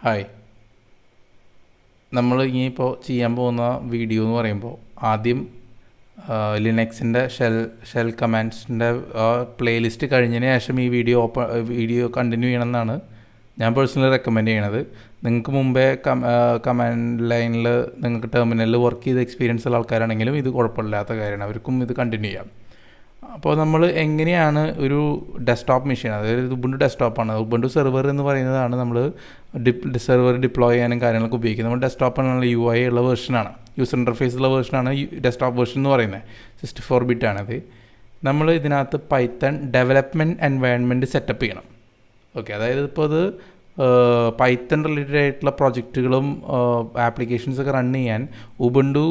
Hi, നമ്മൾ ഇനിയിപ്പോൾ ചെയ്യാൻ പോകുന്ന വീഡിയോ എന്ന് പറയുമ്പോൾ ആദ്യം ലിനക്സിൻ്റെ ഷെൽ കമാൻഡ്സിൻ്റെ പ്ലേലിസ്റ്റ് കഴിഞ്ഞതിന് ശേഷം ഈ വീഡിയോ കണ്ടിന്യൂ ചെയ്യണമെന്നാണ് ഞാൻ പേഴ്സണലി റെക്കമെൻഡ് ചെയ്യണത്. നിങ്ങൾക്ക് മുമ്പേ കമാൻഡ് ലൈനിൽ നിങ്ങൾക്ക് ടെർമിനലിൽ വർക്ക് ചെയ്ത എക്സ്പീരിയൻസ് ഉള്ള ആൾക്കാരാണെങ്കിലും ഇത് കുഴപ്പമില്ലാത്ത കാര്യമാണ്, അവർക്കും ഇത് കണ്ടിന്യൂ ചെയ്യാം. അപ്പോൾ നമ്മൾ എങ്ങനെയാണ് ഒരു ഡെസ്ക്ടോപ്പ് മെഷീൻ, അതായത് ഉബുണ്ടു ഡെസ്ക്ടോപ്പാണ്, ഉബുണ്ടു സെർവർ എന്ന് പറയുന്നതാണ് നമ്മൾ സെർവർ ഡിപ്ലോയ് ചെയ്യാനും കാര്യങ്ങളൊക്കെ ഉപയോഗിക്കുന്നത്. നമ്മൾ ഡെസ്ക്ടോപ്പിനുള്ള UI ഉള്ള വേർഷനാണ്, യൂസർ ഇൻ്റർഫേസ് ഉള്ള വേർഷനാണ് ഡെസ്ക്ടോപ്പ് വേർഷൻ എന്ന് പറയുന്നത്. 64 ബിറ്റ് ആണത്. നമ്മൾ ഇതിനകത്ത് പൈത്തൺ ഡെവലപ്മെൻറ്റ് എൻവയൺമെൻറ്റ് സെറ്റപ്പ് ചെയ്യണം. ഓക്കെ, അതായത് ഇപ്പോൾ അത് പൈത്തൺ റിലേറ്റഡ് ആയിട്ടുള്ള പ്രൊജക്റ്റുകളും ആപ്ലിക്കേഷൻസൊക്കെ റൺ ചെയ്യാൻ ഉബുണ്ടു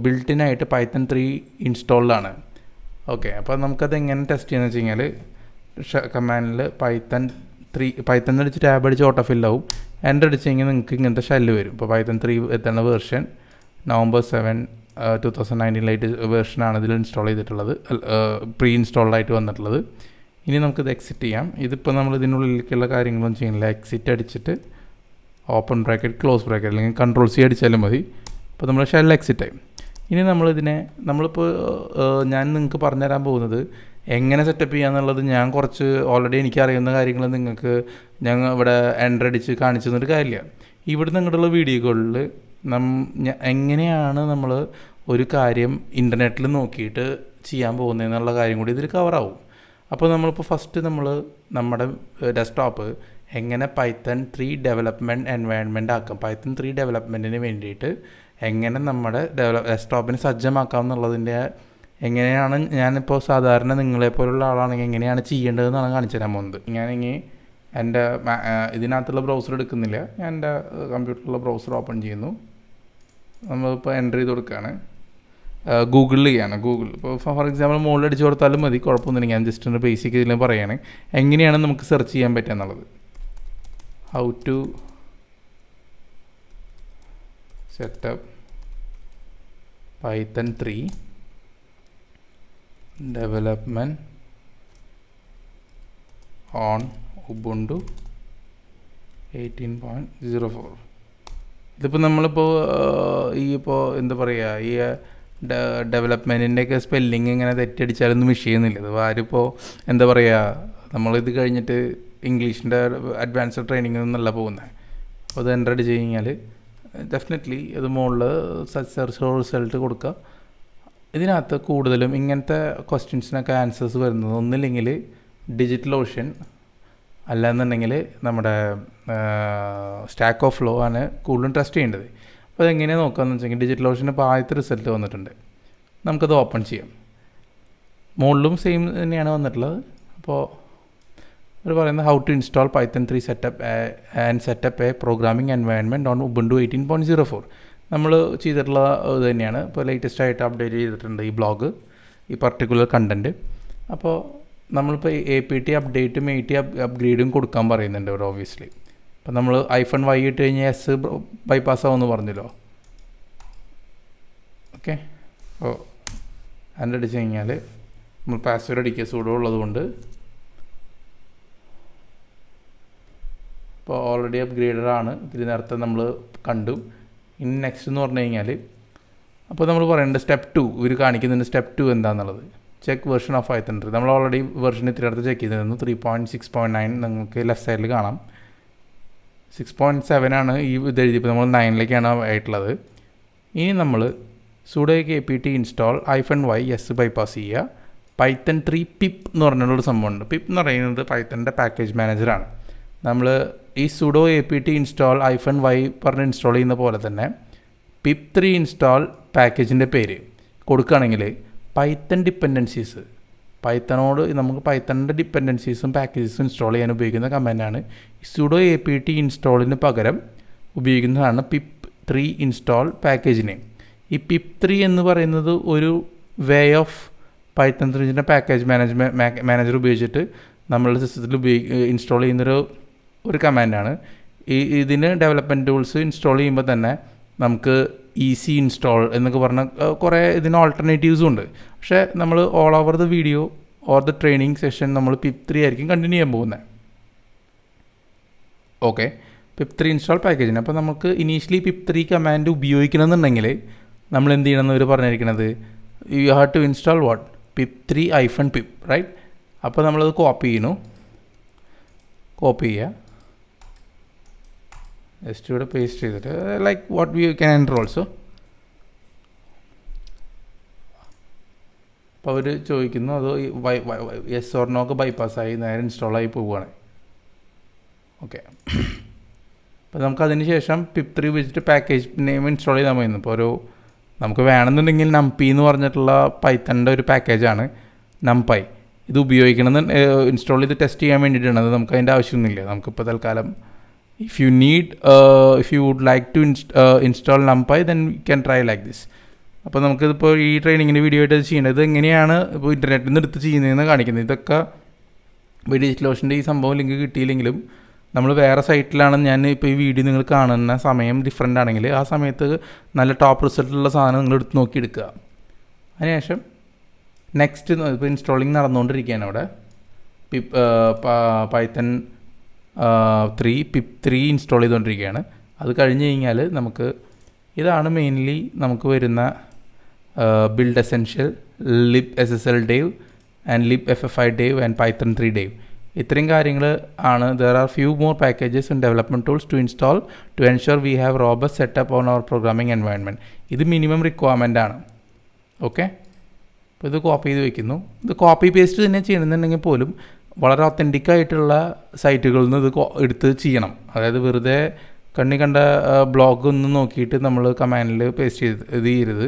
ബിൽട്ടിനായിട്ട് Python3 ഇൻസ്റ്റാൾഡാണ്. ഓക്കെ, അപ്പോൾ നമുക്കത് എങ്ങനെ ടെസ്റ്റ് ചെയ്യുന്നത് വെച്ച് കഴിഞ്ഞാൽ കമാൻഡിൽ പൈത്തൺ അടിച്ച് ടാബ് അടിച്ച് ഓട്ടോ ഫില്ലാവും. എൻ്റർ അടിച്ച് കഴിഞ്ഞാൽ നിങ്ങൾക്ക് ഇങ്ങനത്തെ ഷെല്ല് വരും. ഇപ്പോൾ Python3 എത്തുന്ന വേർഷൻ November 7, 2019 വേർഷനാണ് ഇതിൽ ഇൻസ്റ്റാൾ ചെയ്തിട്ടുള്ളത്, പ്രീ ഇൻസ്റ്റാൾഡ് ആയിട്ട് വന്നിട്ടുള്ളത്. ഇനി നമുക്കിത് എക്സിറ്റ് ചെയ്യാം. ഇതിപ്പോൾ നമ്മൾ ഇതിനുള്ളിലേക്കുള്ള കാര്യങ്ങളൊന്നും ചെയ്യുന്നില്ല. എക്സിറ്റ് അടിച്ചിട്ട് ഓപ്പൺ ബ്രാക്കറ്റ് ക്ലോസ് ബ്രാക്കറ്റ് അല്ലെങ്കിൽ Ctrl+C അടിച്ചാലും മതി. അപ്പോൾ നമ്മൾ ഷെൽ എക്സിറ്റ് ആയി. ഇനി നമ്മളിപ്പോൾ ഞാൻ നിങ്ങൾക്ക് പറഞ്ഞുതരാൻ പോകുന്നത് എങ്ങനെ സെറ്റപ്പ് ചെയ്യാന്നുള്ളത്. ഞാൻ കുറച്ച് ഓൾറെഡി എനിക്കറിയുന്ന കാര്യങ്ങൾ നിങ്ങൾക്ക് ഇവിടെ എൻ്റർ അടിച്ച് കാണിച്ചു തന്നൊരു കാര്യമില്ല. ഇവിടെ നിങ്ങളുള്ള വീഡിയോകളിൽ എങ്ങനെയാണ് നമ്മൾ ഒരു കാര്യം ഇൻ്റർനെറ്റിൽ നോക്കിയിട്ട് ചെയ്യാൻ പോകുന്നതെന്നുള്ള കാര്യം കൂടി ഇതിൽ കവറാവും. അപ്പോൾ നമ്മളിപ്പോൾ ഫസ്റ്റ് നമ്മുടെ ഡെസ്ക്ടോപ്പ് എങ്ങനെ Python3 ഡെവലപ്മെൻറ്റ് എൻവയൺമെൻറ്റ് ആക്കാം, Python3 ഡെവലപ്മെൻറ്റിന് വേണ്ടിയിട്ട് എങ്ങനെ നമ്മുടെ ഡെസ്ക്ടോപ്പിന് സജ്ജമാക്കാം എന്നുള്ളതിൻ്റെ എങ്ങനെയാണ് ഞാനിപ്പോൾ സാധാരണ നിങ്ങളെപ്പോലുള്ള ആളാണെങ്കിൽ എങ്ങനെയാണ് ചെയ്യേണ്ടതെന്നാണ് കാണിച്ചു തരാൻ പോകുന്നത്. ഞാനിങ്ങനെ എൻ്റെ ഇതിനകത്തുള്ള ബ്രൗസർ എടുക്കുന്നില്ല, ഞാൻ എൻ്റെ കമ്പ്യൂട്ടറിലുള്ള ബ്രൗസർ ഓപ്പൺ ചെയ്യുന്നു. നമ്മളിപ്പോൾ എൻ്റർ ചെയ്ത് കൊടുക്കുകയാണ്, ഗൂഗിളിൽ ചെയ്യാണ്. ഇപ്പോൾ ഫോർ എക്സാമ്പിൾ മുകളിൽ അടിച്ച് കൊടുത്താലും മതി, കുഴപ്പമൊന്നുമില്ല. ഞാൻ ജസ്റ്റ് ഒരു ബേസിക് ഇതിൽ പറയുകയാണ് എങ്ങനെയാണ് നമുക്ക് സെർച്ച് ചെയ്യാൻ പറ്റുക എന്നുള്ളത്. How to setup Python3 development on Ubuntu 18.04. ഇതിപ്പോൾ നമ്മളിപ്പോൾ എന്താ പറയുക, ഈ ഡെവലപ്മെൻറ്റിൻ്റെയൊക്കെ സ്പെല്ലിങ് ഇങ്ങനെ തെറ്റടിച്ചാലൊന്നും വിഷയമൊന്നുമില്ല. ഇത് ആരിപ്പോൾ എന്താ പറയുക, നമ്മളിത് കഴിഞ്ഞിട്ട് ഇംഗ്ലീഷിൻ്റെ അഡ്വാൻസ്ഡ് ട്രെയിനിങ് ഒന്നല്ല പോകുന്നത്. അപ്പോൾ അത് എൻ്റർ അടിച്ച് കഴിഞ്ഞാൽ ഡെഫിനറ്റ്ലി ഇത് മുകളിൽ സെർച്ച് റിസൾട്ട് കൊടുക്കുക. ഇതിനകത്ത് കൂടുതലും ഇങ്ങനത്തെ ക്വസ്റ്റ്യൻസിനൊക്കെ ആൻസേഴ്സ് വരുന്നത് ഒന്നില്ലെങ്കിൽ ഡിജിറ്റൽ ഓഷ്യൻ, അല്ലാന്നുണ്ടെങ്കിൽ നമ്മുടെ സ്റ്റാക്ക് ഓഫ് ഫ്ലോ ആണ് കൂടുതലും ടെസ്റ്റ് ചെയ്യേണ്ടത്. അപ്പോൾ അതെങ്ങനെയാണ് നോക്കുകയെന്ന് വെച്ചെങ്കിൽ ഡിജിറ്റൽ ഓഷ്യന് ഇപ്പോൾ ആദ്യത്തെ റിസൾട്ട് വന്നിട്ടുണ്ട്. നമുക്കത് ഓപ്പൺ ചെയ്യാം. മുകളിലും സെയിം തന്നെയാണ് വന്നിട്ടുള്ളത്. അപ്പോൾ അവർ പറയുന്നത് how to install Python3 setup a programming environment on Ubuntu 18.04. നമ്മൾ ചെയ്തിട്ടുള്ള ഇത് തന്നെയാണ്. ഇപ്പോൾ ലേറ്റസ്റ്റ് ആയിട്ട് അപ്ഡേറ്റ് ചെയ്തിട്ടുണ്ട് ഈ ബ്ലോഗ്, ഈ പർട്ടിക്കുലർ കണ്ടൻറ്റ്. അപ്പോൾ നമ്മളിപ്പോൾ APT അപ്ഡേറ്റും AT അപ്ഗ്രേഡും കൊടുക്കാൻ പറയുന്നുണ്ട് ഇവിടെ ഓബിയസ്ലി. അപ്പോൾ നമ്മൾ -y ഇട്ട് കഴിഞ്ഞാൽ S ബൈപ്പാസ് ആവുമെന്ന് പറഞ്ഞല്ലോ. ഓക്കെ, അപ്പോൾ അതിൻ്റെ അടിച്ച് കഴിഞ്ഞാൽ നമ്മൾ പാസ്വേഡ് അടിക്കുക സൂഡോ ഉള്ളതുകൊണ്ട്. ഇപ്പോൾ ഓൾറെഡി അപ്ഗ്രേഡഡ് ആണ്, ഇതിൽ നേരത്തെ നമ്മൾ കണ്ടു. ഇനി നെക്സ്റ്റ് എന്ന് പറഞ്ഞു കഴിഞ്ഞാൽ അപ്പോൾ നമ്മൾ പറയേണ്ടത് സ്റ്റെപ്പ് 2 ഇവർ കാണിക്കുന്നുണ്ട്. സ്റ്റെപ്പ് 2 എന്താണെന്നുള്ളത് ചെക്ക് വേർഷൻ ഓഫ് Python3. നമ്മൾ ഓൾറെഡി വേർഷൻ ഇത്തിരി അടുത്ത് ചെക്ക് ചെയ്തിരുന്നു. 3.6.9 നിങ്ങൾക്ക് ലെഫ്റ്റ് സൈഡിൽ കാണാം. 6.7 ആണ് ഈ ഇത് എഴുതിയപ്പോൾ നമ്മൾ 9ലേക്കാണ് ആയിട്ടുള്ളത്. ഇനി നമ്മൾ sudo apt install -y S bypass ചെയ്യുക. Python3 പിപ്പ് എന്ന് പറഞ്ഞുള്ളൊരു സംഭവമുണ്ട്. പിപ്പ് എന്ന് പറയുന്നത് പൈത്തണിൻ്റെ പാക്കേജ് മാനേജറാണ്. നമ്മൾ ഈ sudo apt ഇൻസ്റ്റാൾ -y പറഞ്ഞ് ഇൻസ്റ്റാൾ ചെയ്യുന്ന പോലെ തന്നെ pip3 ഇൻസ്റ്റാൾ പാക്കേജിൻ്റെ പേര് കൊടുക്കുകയാണെങ്കിൽ പൈത്തൺ ഡിപ്പെൻഡൻസീസ്, പൈത്തണോട് നമുക്ക് പൈത്തണിൻ്റെ ഡിപ്പെൻഡൻസീസും പാക്കേജസും ഇൻസ്റ്റാൾ ചെയ്യാൻ ഉപയോഗിക്കുന്ന കമാൻഡാണ്. ഈ sudo apt ഇൻസ്റ്റാളിന് പകരം ഉപയോഗിക്കുന്നതാണ് pip3 ഇൻസ്റ്റാൾ പാക്കേജിനെ. ഈ pip3 എന്ന് പറയുന്നത് ഒരു way of Python3 package manager ഉപയോഗിച്ചിട്ട് നമ്മളുടെ സിസ്റ്റത്തിൽ ഇൻസ്റ്റാൾ ചെയ്യുന്നൊരു കമാൻഡാണ്. ഇതിന് ഡെവലപ്മെൻറ്റ് ടൂൾസ് ഇൻസ്റ്റാൾ ചെയ്യുമ്പോൾ തന്നെ നമുക്ക് ഈസി ഇൻസ്റ്റാൾ എന്നൊക്കെ പറഞ്ഞ കുറേ ഇതിന് ഓൾട്ടർനേറ്റീവ്സും ഉണ്ട്. പക്ഷേ നമ്മൾ all over the video or the training session നമ്മൾ pip3 ആയിരിക്കും കണ്ടിന്യൂ ചെയ്യാൻ പോകുന്നത്. ഓക്കെ, pip3 ഇൻസ്റ്റാൾ പാക്കേജിന്. അപ്പോൾ നമുക്ക് ഇനീഷ്യലി pip3 കമാൻഡ് ഉപയോഗിക്കണമെന്നുണ്ടെങ്കിൽ നമ്മൾ എന്ത് ചെയ്യണമെന്ന് ഇവർ പറഞ്ഞിരിക്കുന്നത്, you have to install what pip3-pip, right. അപ്പോൾ നമ്മളത് കോപ്പി ചെയ്യുക, ജസ്റ്റ് ഇവിടെ പേസ്റ്റ് ചെയ്തിട്ട് like what we can enter also. അപ്പോൾ അവർ ചോദിക്കുന്നു അതോ യെസ് ഓർ നോ ഒക്കെ ബൈപ്പാസ്സായി നേരെ ഇൻസ്റ്റാളായി പോവുകയാണ്. ഓക്കെ, അപ്പോൾ നമുക്കതിന് ശേഷം pip3 ഉപയോഗിച്ചിട്ട് പാക്കേജ് നെയിം ഇൻസ്റ്റാൾ ചെയ്താൽ മതി. ഇപ്പോൾ നമുക്ക് വേണമെന്നുണ്ടെങ്കിൽ numpy എന്ന് പറഞ്ഞിട്ടുള്ള പൈത്തണിൻ്റെ ഒരു പാക്കേജാണ് numpy. ഇത് ഉപയോഗിക്കണമെന്ന് ഇൻസ്റ്റാൾ ചെയ്ത് ടെസ്റ്റ് ചെയ്യാൻ വേണ്ടിയിട്ടാണ്. അത് നമുക്ക് അതിൻ്റെ ആവശ്യമൊന്നുമില്ല. നമുക്കിപ്പോൾ തൽക്കാലം if you would like to install numpy, then you can try like this. അപ്പോൾ നമുക്കിതിപ്പോൾ ഈ ട്രെയിനിങ്ങിൻ്റെ വീഡിയോ ആയിട്ട് ചെയ്യേണ്ടത് എങ്ങനെയാണ് ഇപ്പോൾ ഇൻ്റർനെറ്റിൽ നിന്ന് എടുത്ത് ചെയ്യുന്നതെന്ന് കാണിക്കുന്നത്. ഇതൊക്കെ DigitalOceanൻ്റെ ഈ സംഭവം ലിങ്ക് കിട്ടിയില്ലെങ്കിലും നമ്മൾ വേറെ സൈറ്റിലാണ് ഞാൻ ഇപ്പോൾ ഈ വീഡിയോ നിങ്ങൾ കാണുന്ന സമയം ഡിഫറെൻ്റ് ആണെങ്കിൽ ആ സമയത്ത് നല്ല ടോപ്പ് റിസൾട്ടുള്ള സാധനം നിങ്ങൾ എടുത്ത് നോക്കി എടുക്കുക. അതിനുശേഷം നെക്സ്റ്റ് ഇപ്പോൾ ഇൻസ്റ്റാളിങ് നടന്നുകൊണ്ടിരിക്കുകയാണ് അവിടെ. Python3 pip3 ഇൻസ്റ്റാൾ ചെയ്തുകൊണ്ടിരിക്കുകയാണ്. അത് കഴിഞ്ഞ് കഴിഞ്ഞാൽ നമുക്ക് ഇതാണ് മെയിൻലി നമുക്ക് വരുന്ന build essential, libssl dev and libffi dev and python3 dev. ഇത്രയും കാര്യങ്ങൾ ആണ്. There are few more packages and development tools to install to ensure we have robust setup on our programming environment. ഇത് minimum requirement ആണ്. Okay, അപ്പോൾ ഇത് copy ചെയ്ത് വയ്ക്കുന്നു. ഇത് കോപ്പി പേസ്റ്റ് തന്നെ ചെയ്യണമെന്നുണ്ടെങ്കിൽ പോലും വളരെ ഒത്തൻറ്റിക് ആയിട്ടുള്ള സൈറ്റുകളിൽ നിന്ന് ഇത് എടുത്ത് ചെയ്യണം. അതായത് വെറുതെ കണ്ണി കണ്ട ബ്ലോഗ് ഒന്നും നോക്കിയിട്ട് നമ്മൾ കമാൻഡിൽ പേസ്റ്റ് ചെയ്യരുത്.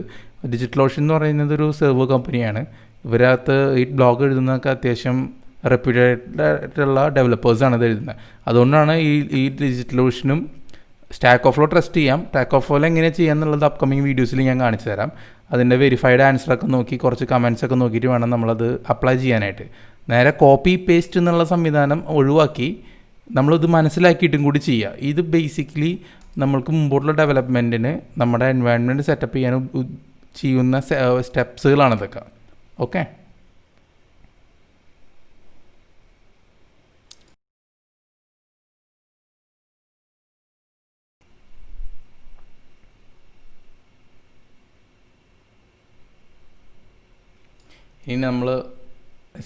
DigitalOcean എന്ന് പറയുന്നത് ഒരു സെർവർ കമ്പനിയാണ്. ഇവരകത്ത് ഈ ബ്ലോഗ് എഴുതുന്നതൊക്കെ അത്യാവശ്യം റെപ്യൂട്ടഡ് ആയിട്ടുള്ള ഡെവലപ്പേഴ്സാണ് ഇത് എഴുതുന്നത്. അതുകൊണ്ടാണ് ഈ DigitalOceanനും സ്റ്റാക്ക് ഓഫ് ഫ്ലോ ട്രസ്റ്റ് ചെയ്യാം. സ്റ്റാക്ക് ഓഫ് ഫ്ലോ എങ്ങനെ ചെയ്യാം എന്നുള്ളത് അപ്കമിങ് വീഡിയോസിൽ ഞാൻ കാണിച്ചു തരാം. അതിൻ്റെ വെരിഫൈഡ് ആൻസറൊക്കെ നോക്കി കുറച്ച് കമൻസൊക്കെ നോക്കിയിട്ട് വേണം നമ്മളത് അപ്ലൈ ചെയ്യാനായിട്ട്. നേരെ കോപ്പി പേസ്റ്റ് എന്നുള്ള സംവിധാനം ഒഴിവാക്കി നമ്മളിത് മനസ്സിലാക്കിയിട്ടും കൂടി ചെയ്യുക. ഇത് ബേസിക്കലി നമ്മൾക്ക് മുമ്പോട്ടുള്ള ഡെവലപ്മെൻറ്റിന് നമ്മുടെ എൻവയൺമെൻറ്റ് സെറ്റപ്പ് ചെയ്യാൻ ചെയ്യുന്ന സ്റ്റെപ്സുകളാണ് ഇതൊക്കെ. ഓക്കെ, ഇനി നമ്മൾ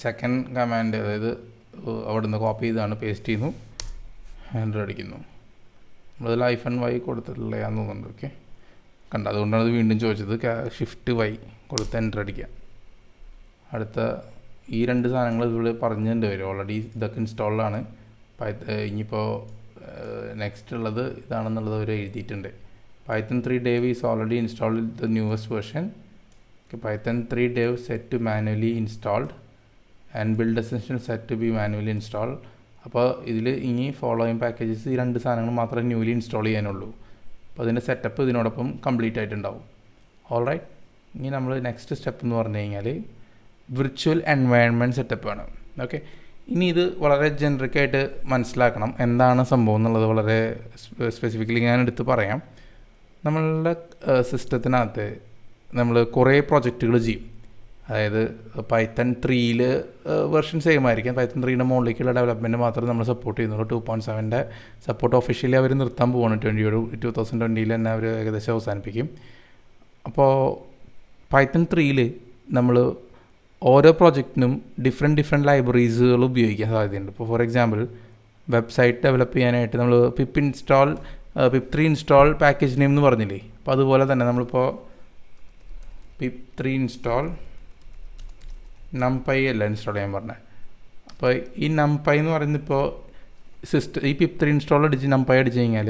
സെക്കൻഡ് കമാൻഡ്, അതായത് അവിടെ നിന്ന് കോപ്പി ചെയ്താണ് പേസ്റ്റ് ചെയ്യുന്നു, എൻ്റർ അടിക്കുന്നു. നമ്മളതിൽ -y കൊടുത്തിട്ടില്ലാന്ന് തോന്നുന്നുണ്ട്. ഓക്കെ, കണ്ട, അതുകൊണ്ടാണ് അത് വീണ്ടും ചോദിച്ചത്. Shift-y കൊടുത്ത് എൻ്റർ അടിക്കുക. അടുത്ത ഈ രണ്ട് സാധനങ്ങൾ ഇവിടെ പറഞ്ഞിട്ടുണ്ട് വരും. ഓൾറെഡി ഇതൊക്കെ ഇൻസ്റ്റാൾഡാണ്. ഇനിയിപ്പോൾ നെക്സ്റ്റ് ഉള്ളത് ഇതാണെന്നുള്ളത് അവർ എഴുതിയിട്ടുണ്ട്. Python3 dev is already installed with the newest version. Python3 dev set to manually installed and build essential set to be manually installed. അപ്പോൾ ഇതിൽ ഇനി ഫോളോയിങ് പാക്കേജസ് ഈ രണ്ട് സാധനങ്ങൾ മാത്രമേ ന്യൂലി ഇൻസ്റ്റാൾ ചെയ്യാനുള്ളൂ. അപ്പോൾ അതിൻ്റെ സെറ്റപ്പ് ഇതിനോടൊപ്പം കംപ്ലീറ്റ് ആയിട്ടുണ്ടാവും. ഓൾറൈറ്റ്, ഇനി നമ്മൾ നെക്സ്റ്റ് സ്റ്റെപ്പ് എന്ന് പറഞ്ഞു കഴിഞ്ഞാൽ വിർച്വൽ എൻവയൺമെൻറ്റ് സെറ്റപ്പാണ്. ഓക്കെ, ഇനി ഇത് വളരെ ജനറിക്കായിട്ട് മനസ്സിലാക്കണം എന്താണ് സംഭവം എന്നുള്ളത് വളരെ സ്പെസിഫിക്കലി ഞാൻ എടുത്ത് പറയാം. നമ്മളുടെ സിസ്റ്റത്തിനകത്ത് നമ്മൾ കുറേ പ്രൊജക്റ്റുകൾ ചെയ്യും. അതായത് Python3 വെർഷൻ സെയിം ആയിരിക്കും. Python3 മുകളിലേക്കുള്ള ഡെവലപ്മെൻറ്റ് മാത്രമേ നമ്മൾ സപ്പോർട്ട് ചെയ്യുന്നുള്ളൂ. 2.7 സപ്പോർട്ട് ഒഫീഷ്യലി അവർ നിർത്താൻ പോവാണ്. 2020 തന്നെ അവർ ഏകദേശം അവസാനിപ്പിക്കും. അപ്പോൾ Python3 നമ്മൾ ഓരോ പ്രോജക്റ്റിനും ഡിഫറെൻറ്റ് ലൈബ്രറീസുകൾ ഉപയോഗിക്കാൻ സാധ്യതയുണ്ട്. ഇപ്പോൾ ഫോർ എക്സാമ്പിൾ വെബ്സൈറ്റ് ഡെവലപ്പ് ചെയ്യാനായിട്ട് നമ്മൾ pip3 ഇൻസ്റ്റാൾ പാക്കേജ് നെയിം എന്ന് പറഞ്ഞില്ലേ. അപ്പോൾ അതുപോലെ തന്നെ നമ്മളിപ്പോൾ pip3 ഇൻസ്റ്റാൾ numpy അല്ല ഇൻസ്റ്റാൾ ചെയ്യാൻ പറഞ്ഞത്. അപ്പോൾ ഈ numpy എന്ന് പറയുന്നത് ഇപ്പോൾ ഈ pip3 ഇൻസ്റ്റാൾ അടിച്ച് numpy അടിച്ച് കഴിഞ്ഞാൽ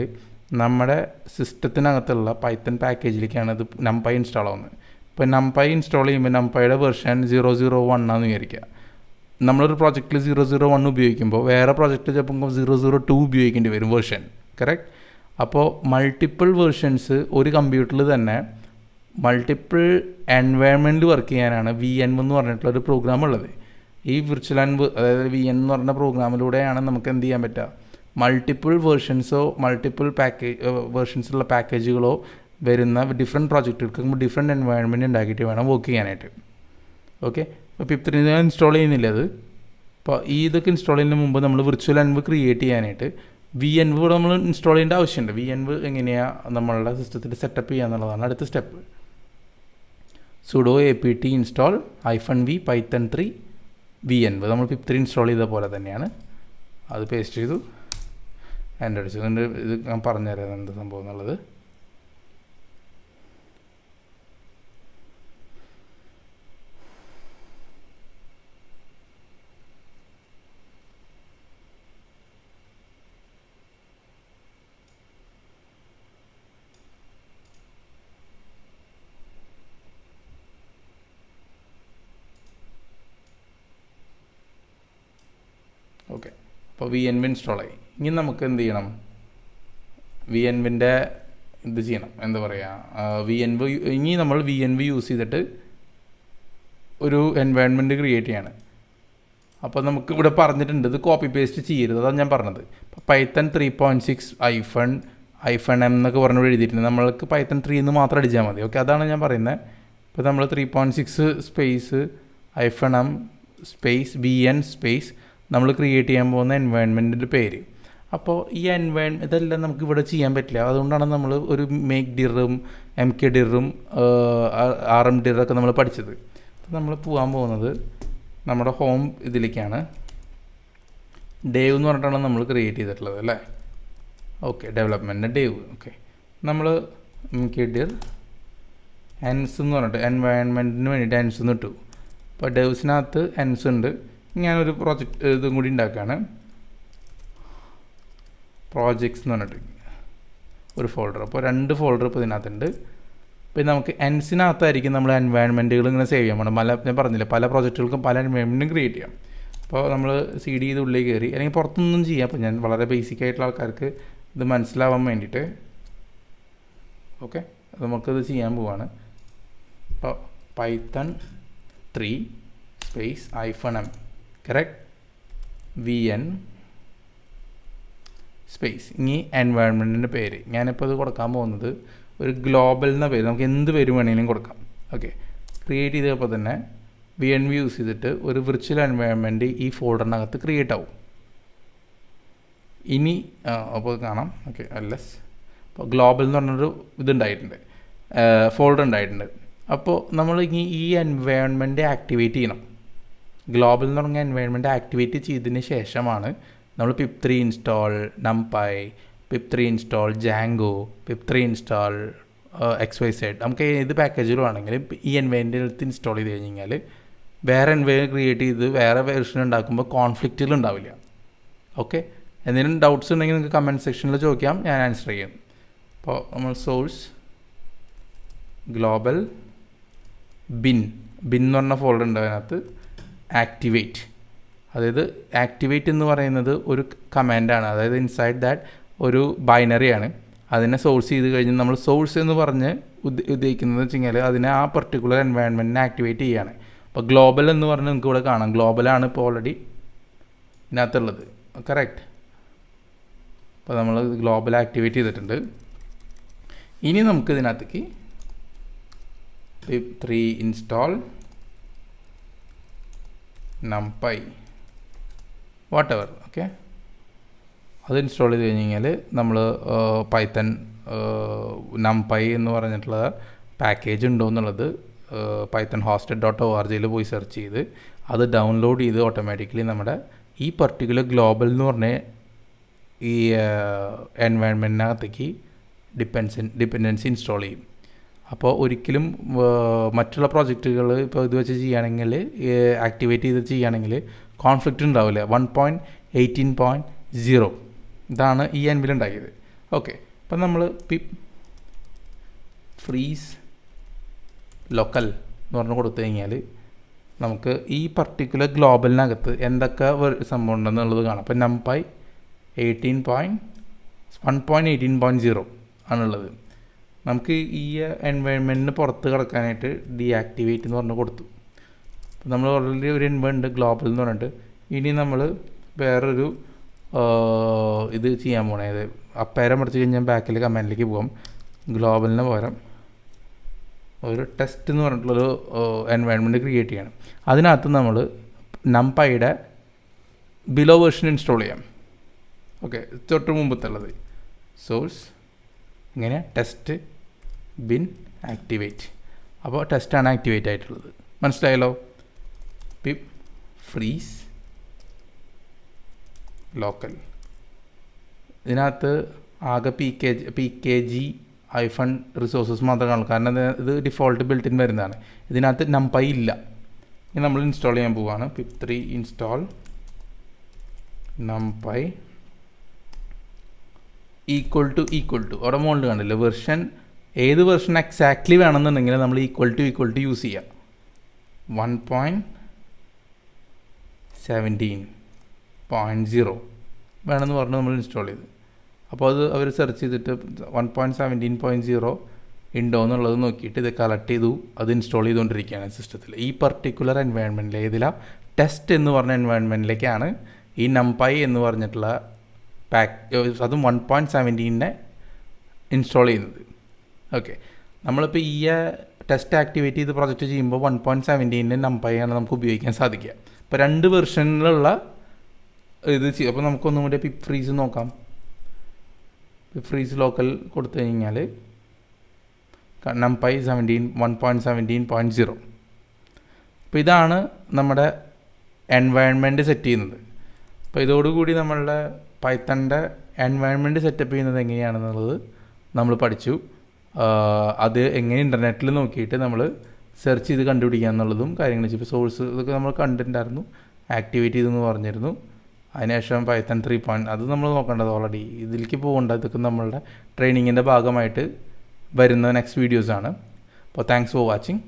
നമ്മുടെ സിസ്റ്റത്തിനകത്തുള്ള പൈത്തൺ പാക്കേജിലേക്കാണ് ഇത് numpy ഇൻസ്റ്റാൾ ആവുന്നത്. ഇപ്പോൾ numpy ഇൻസ്റ്റാൾ ചെയ്യുമ്പോൾ numpyയുടെ വെർഷൻ 001 ആണെന്ന് വിചാരിക്കുക. നമ്മളൊരു പ്രോജക്റ്റിൽ 001 ഉപയോഗിക്കുമ്പോൾ വേറെ പ്രോജക്റ്റ് ചിലപ്പോൾ 002 ഉപയോഗിക്കേണ്ടി വരും വെർഷൻ, കറക്റ്റ്. അപ്പോൾ മൾട്ടിപ്പിൾ വേർഷൻസ് ഒരു കമ്പ്യൂട്ടറിൽ തന്നെ മൾട്ടിപ്പിൾ എൻവയൺമെൻറ്റ് വർക്ക് ചെയ്യാനാണ് venv എന്ന് പറഞ്ഞിട്ടുള്ളൊരു പ്രോഗ്രാം ഉള്ളത്. ഈ വിർച്വൽ അതായത് venv എന്ന് പറഞ്ഞ പ്രോഗ്രാമിലൂടെയാണ് നമുക്ക് എന്ത് ചെയ്യാൻ പറ്റുക, മൾട്ടിപ്പിൾ വേർഷൻസോ മൾട്ടിപ്പിൾ വേർഷൻസുള്ള പാക്കേജുകളോ വരുന്ന ഡിഫറെൻറ്റ് പ്രോജക്റ്റുകൾക്ക് ഡിഫറെൻറ്റ് എൻവയൺമെൻറ്റ് ഉണ്ടാക്കിയിട്ട് വേണം വർക്ക് ചെയ്യാനായിട്ട്. ഓക്കെ, അപ്പോൾ pip3 ഇൻസ്റ്റാൾ ചെയ്യുന്നില്ല അത്. അപ്പോൾ ഈ ഇതൊക്കെ ഇൻസ്റ്റാൾ ചെയ്യുന്നതിന് മുമ്പ് നമ്മൾ വിർച്വൽ env ക്രിയേറ്റ് ചെയ്യാനായിട്ട് venv കൂടെ നമ്മൾ ഇൻസ്റ്റാൾ ചെയ്യേണ്ട ആവശ്യമുണ്ട്. venv എങ്ങനെയാണ് നമ്മളുടെ സിസ്റ്റത്തിൽ സെറ്റപ്പ് ചെയ്യുക എന്നുള്ളതാണ് അടുത്ത step. sudo apt install -v python3 venv നമ്മൾ pip3 ഇൻസ്റ്റാൾ ചെയ്ത പോലെ തന്നെയാണ്. അത് പേസ്റ്റ് ചെയ്തു, എൻ്റെ അടിച്ചു. അതുകൊണ്ട് ഇത് ഞാൻ പറഞ്ഞുതരാം എന്ത് സംഭവം എന്നുള്ളത്. ഓക്കെ, അപ്പോൾ venv ഇൻസ്റ്റാളായി. ഇനി നമുക്ക് എന്ത് ചെയ്യണം? venvൻ്റെ ഇത് ചെയ്യണം, എന്താ പറയുക, venv ഇനി നമ്മൾ venv യൂസ് ചെയ്തിട്ട് ഒരു എൻവയൺമെൻറ്റ് ക്രിയേറ്റ് ചെയ്യാണ്. അപ്പോൾ നമുക്ക് ഇവിടെ പറഞ്ഞിട്ടുണ്ട് ഇത് കോപ്പി പേസ്റ്റ് ചെയ്യരുത്, അതാണ് ഞാൻ പറഞ്ഞത്. Python 3.6 -m എന്നൊക്കെ പറഞ്ഞ് എഴുതിയിട്ടുണ്ട്. നമ്മൾക്ക് Python 3 എന്ന് മാത്രം അടിച്ചാൽ മതി. ഓക്കെ, അതാണ് ഞാൻ പറയുന്നത്. ഇപ്പോൾ നമ്മൾ 3.6 space -m space vn space നമ്മൾ ക്രിയേറ്റ് ചെയ്യാൻ പോകുന്ന എൻവയൺമെൻറ്റിൻ്റെ പേര്. അപ്പോൾ ഈ ഇതെല്ലാം നമുക്ക് ഇവിടെ ചെയ്യാൻ പറ്റില്ല. അതുകൊണ്ടാണ് നമ്മൾ ഒരു മേക്ക് ഡിറും mkdir-ഉം rmdir ഒക്കെ നമ്മൾ പഠിച്ചത്. നമ്മൾ പോകാൻ പോകുന്നത് നമ്മുടെ ഹോം ഇതിലേക്കാണ്. ഡേവ് എന്ന് പറഞ്ഞിട്ടാണ് നമ്മൾ ക്രിയേറ്റ് ചെയ്തിട്ടുള്ളത് അല്ലേ. Okay, development Dave. ഓക്കെ, നമ്മൾ mkdir എൻസ് എന്ന് പറഞ്ഞിട്ട് എൻവയൺമെൻറ്റിന് വേണ്ടിയിട്ട് എൻസ് എന്ന് ഇട്ടു. അപ്പോൾ ഡേവ്സിനകത്ത് എൻസ് ഉണ്ട്. ഞാനൊരു പ്രോജക്റ്റ് ഇതും കൂടി ഉണ്ടാക്കുകയാണ്, പ്രോജക്ട്സ് എന്ന് പറഞ്ഞിട്ട് ഒരു ഫോൾഡർ. അപ്പോൾ 2 ഫോൾഡർ ഇപ്പോൾ ഇതിനകത്തുണ്ട്. പിന്നെ നമുക്ക് എൻസിനകത്തായിരിക്കും നമ്മൾ എൻവയൺമെൻറ്റുകൾ ഇങ്ങനെ സേവ് ചെയ്യാൻ പോകണം. ഞാൻ പറഞ്ഞില്ല, പല പ്രോജക്റ്റുകൾക്കും പല എൻവയൺമെൻറ്റും ക്രിയേറ്റ് ചെയ്യാം. അപ്പോൾ നമ്മൾ CD ചെയ്ത് ഉള്ളിൽ കയറി, അല്ലെങ്കിൽ പുറത്തൊന്നും ചെയ്യാം. അപ്പോൾ ഞാൻ വളരെ ബേസിക് ആയിട്ടുള്ള ആൾക്കാർക്ക് ഇത് മനസ്സിലാവാൻ വേണ്ടിയിട്ട് ഓക്കെ നമുക്കിത് ചെയ്യാൻ പോവാണ്. അപ്പോൾ Python3 space -m correct vn space ഇനി എൻവയൺമെൻറ്റിൻ്റെ പേര് ഞാനിപ്പോൾ ഇത് കൊടുക്കാൻ പോകുന്നത് ഒരു ഗ്ലോബൽ എന്ന പേര്. നമുക്ക് എന്ത് പേര് വേണമെങ്കിലും കൊടുക്കാം. ഓക്കെ, ക്രിയേറ്റ് ചെയ്തപ്പോൾ തന്നെ venv യൂസ് ചെയ്തിട്ട് ഒരു വിർച്വൽ എൻവയൺമെൻറ്റ് ഈ ഫോൾഡറിനകത്ത് ക്രിയേറ്റ് ആവും. ഇനി അപ്പോൾ കാണാം. ഓക്കെ, ls അപ്പോൾ ഗ്ലോബൽ എന്ന് പറഞ്ഞൊരു ഇതുണ്ടായിട്ടുണ്ട്, ഫോൾഡർ ഉണ്ടായിട്ടുണ്ട്. അപ്പോൾ നമ്മൾ ഇനി ഈ എൻവയൺമെൻറ്റ് ആക്ടിവേറ്റ് ചെയ്യണം. ഗ്ലോബൽ എന്ന് പറഞ്ഞ എൻവയൺമെൻറ്റ് ആക്ടിവേറ്റ് ചെയ്തതിന് ശേഷമാണ് നമ്മൾ pip3 install numpy, pip3 install django, pip3 install xyz നമുക്ക് ഏത് പാക്കേജിലും ആണെങ്കിലും ഈ എൻവയൺമെൻറ്റ് ഇൻസ്റ്റാൾ ചെയ്ത് കഴിഞ്ഞാൽ വേറെ എൻവയൺ ക്രിയേറ്റ് ചെയ്ത് വേറെ വെർഷൻ ഉണ്ടാക്കുമ്പോൾ കോൺഫ്ലിക്റ്റുകൾ ഉണ്ടാവില്ല. ഓക്കെ, എന്തെങ്കിലും ഡൗട്ട്സ് ഉണ്ടെങ്കിൽ നിങ്ങൾക്ക് കമൻറ്റ് സെക്ഷനിൽ ചോദിക്കാം, ഞാൻ ആൻസർ ചെയ്യും. അപ്പോൾ നമ്മൾ സോഴ്സ് ഗ്ലോബൽ ബിൻ എന്ന് പറഞ്ഞ ഫോൾഡർ ഉണ്ട്, അതിനകത്ത് ആക്ടിവേറ്റ്. അതായത് ആക്ടിവേറ്റ് എന്ന് പറയുന്നത് ഒരു കമാൻഡാണ്. അതായത് ഇൻസൈഡ് ദാറ്റ് ഒരു ബൈനറിയാണ്. അതിനെ സോഴ്സ് ചെയ്ത് കഴിഞ്ഞ് നമ്മൾ സോഴ്സ് എന്ന് പറഞ്ഞ് ഉദ്ദേശിക്കുന്നത് വെച്ച് കഴിഞ്ഞാൽ അതിനെ ആ പെർട്ടിക്കുലർ എൻവയൺമെൻറ്റിനെ ആക്ടിവേറ്റ് ചെയ്യുകയാണ്. അപ്പോൾ ഗ്ലോബൽ എന്ന് പറഞ്ഞ് നിങ്ങൾക്ക് ഇവിടെ കാണാം. ഗ്ലോബലാണ് ഇപ്പോൾ ഓൾറെഡി ഇതിനകത്തുള്ളത്. കറക്റ്റ്. അപ്പോൾ നമ്മൾ ഗ്ലോബൽ ആക്ടിവേറ്റ് ചെയ്തിട്ടുണ്ട്. ഇനി നമുക്ക് ഇതിനകത്തേക്ക് pip3 install numpy whatever. Okay, അത് ഇൻസ്റ്റാൾ ചെയ്ത് കഴിഞ്ഞ് കഴിഞ്ഞാൽ നമ്മൾ പൈത്തൺ numpy എന്ന് പറഞ്ഞിട്ടുള്ള പാക്കേജ് ഉണ്ടോ എന്നുള്ളത് pythonhosted.org പോയി സെർച്ച് ചെയ്ത് അത് ഡൗൺലോഡ് ചെയ്ത് ഓട്ടോമാറ്റിക്കലി നമ്മുടെ ഈ പർട്ടിക്കുലർ ഗ്ലോബൽ എന്ന് പറഞ്ഞ ഈ എൻവയൺമെൻറ്റിനകത്തേക്ക് ഡിപ്പെൻഡൻസി ഇൻസ്റ്റാൾ ചെയ്യും. അപ്പോൾ ഒരിക്കലും മറ്റുള്ള പ്രോജക്റ്റുകൾ ഇപ്പോൾ ഇത് വെച്ച് ചെയ്യുകയാണെങ്കിൽ ആക്ടിവേറ്റ് ചെയ്ത് ചെയ്യുകയാണെങ്കിൽ കോൺഫ്ലിക്റ്റ് ഉണ്ടാവില്ല. 1.18.0 ഇതാണ് ഈ എൻവിൽ ഉണ്ടാക്കിയത്. ഓക്കെ, അപ്പം നമ്മൾ പിപ്പ് ഫ്രീസ് ലോക്കൽ എന്ന് പറഞ്ഞ് കൊടുത്തു കഴിഞ്ഞാൽ നമുക്ക് ഈ പർട്ടിക്കുലർ ഗ്ലോബലിനകത്ത് എന്തൊക്കെ സംഭവം ഉണ്ടെന്നുള്ളത് കാണാം. അപ്പം numpy 1.18.0 ആണുള്ളത്. നമുക്ക് ഈ എൻവയൺമെൻറ്റിന് പുറത്ത് കിടക്കാനായിട്ട് ഡീആക്ടിവേറ്റ് എന്ന് പറഞ്ഞ് കൊടുത്തു. അപ്പോൾ നമ്മൾ ഓൾറെഡി ഒരു എൻവയൺമെൻറ്റ് ഗ്ലോബൽ എന്ന് പറഞ്ഞിട്ട് ഇനി നമ്മൾ വേറൊരു ഇത് ചെയ്യാൻ പോകണേ. ഇത് അപ്പേരം പഠിച്ചു കഴിഞ്ഞാൽ ബാക്കിൽ കമാൻഡിലേക്ക് പോകാം. ഗ്ലോബലിന് പകരം ഒരു ടെസ്റ്റ് എന്ന് പറഞ്ഞിട്ടുള്ളൊരു എൻവയൺമെൻറ്റ് ക്രിയേറ്റ് ചെയ്യണം. അതിനകത്ത് നമ്മൾ numpyയുടെ ബിലോ വേർഷൻ ഇൻസ്റ്റാൾ ചെയ്യാം. ഓക്കെ, തൊട്ട് മുമ്പത്തുള്ളത് സോഴ്സ് ഇങ്ങനെ ടെസ്റ്റ് ബിൻ ആക്ടിവേറ്റ്. അപ്പോൾ ടെസ്റ്റാണ് ആക്ടിവേറ്റ് ആയിട്ടുള്ളത്. മനസ്സിലായല്ലോ? Pip freeze local. ഇതിനകത്ത് ആകെ PKG -, റിസോഴ്സസ് മാത്രമേ കാണുള്ളൂ. കാരണം ഇത് ഡിഫോൾട്ട് ബിൽറ്റിൻ വരുന്നതാണ്. ഇതിനകത്ത് നംപൈ ഇല്ല. ഇനി നമ്മൾ ഇൻസ്റ്റാൾ ചെയ്യാൻ പോവുകയാണ്. pip3 install numpy equal to അവിടെ മുകളിൽ കണ്ടില്ലേ വെർഷൻ, ഏത് വെർഷൻ എക്സാക്ട്ലി വേണമെന്നുണ്ടെങ്കിൽ നമ്മൾ ഈക്വൽ ടു യൂസ് ചെയ്യാം. 1.17.0 വേണമെന്ന് പറഞ്ഞ് നമ്മൾ ഇൻസ്റ്റാൾ ചെയ്ത്. അപ്പോൾ അത് അവർ സെർച്ച് ചെയ്തിട്ട് 1.17.0 ഉണ്ടോ എന്നുള്ളത് നോക്കിയിട്ട് ഇത് കളക്ട് ചെയ്തു. അത് ഇൻസ്റ്റാൾ ചെയ്തുകൊണ്ടിരിക്കുകയാണ് സിസ്റ്റത്തിൽ. ഈ പർട്ടിക്കുലർ എൻവയൺമെൻറ്റിൽ ഏതിലാണ് ടെസ്റ്റ് എന്ന് പറഞ്ഞ എൻവയൺമെൻറ്റിലേക്കാണ് ഈ numpy എന്ന് പറഞ്ഞിട്ടുള്ള അതും 1.17 ഇൻസ്റ്റാൾ ചെയ്യുന്നത്. ഓക്കെ, നമ്മളിപ്പോൾ ഈ ടെസ്റ്റ് ആക്ടിവേറ്റ് ചെയ്ത് പ്രൊജക്റ്റ് ചെയ്യുമ്പോൾ 1.17 numpy ആണ് നമുക്ക് ഉപയോഗിക്കാൻ സാധിക്കുക. ഇപ്പോൾ 2 വെർഷനിലുള്ള ഇത് ചെയ്യും. അപ്പോൾ നമുക്കൊന്നും കൂടി പിപ്പ് ഫ്രീസ് നോക്കാം. പിപ്പ് ഫ്രീസ് ലോക്കൽ കൊടുത്തു കഴിഞ്ഞാൽ numpy 1.17.0. അപ്പോൾ ഇതാണ് നമ്മുടെ എൻവയൺമെൻറ്റ് സെറ്റ് ചെയ്യുന്നത്. അപ്പോൾ ഇതോടുകൂടി നമ്മളുടെ പൈത്തണിൻ്റെ എൻവയൺമെൻറ്റ് സെറ്റപ്പ് ചെയ്യുന്നത് എങ്ങനെയാണെന്നുള്ളത് നമ്മൾ പഠിച്ചു. അത് എങ്ങനെ ഇൻ്റർനെറ്റിൽ നോക്കിയിട്ട് നമ്മൾ സെർച്ച് ചെയ്ത് കണ്ടുപിടിക്കുക എന്നുള്ളതും കാര്യങ്ങൾ. ഇപ്പോൾ സോഴ്സ് ഇതൊക്കെ നമ്മൾ കണ്ടിട്ടുണ്ടായിരുന്നു, ആക്ടിവേറ്റ് ചെയ്തെന്ന് പറഞ്ഞിരുന്നു. അതിനുശേഷം Python 3 അത് നമ്മൾ നോക്കേണ്ടത് ഓൾറെഡി ഇതിലേക്ക് പോകേണ്ട. ഇതൊക്കെ നമ്മളുടെ ട്രെയിനിങ്ങിൻ്റെ ഭാഗമായിട്ട് വരുന്ന നെക്സ്റ്റ് വീഡിയോസാണ്. അപ്പോൾ താങ്ക്സ് ഫോർ വാച്ചിങ്.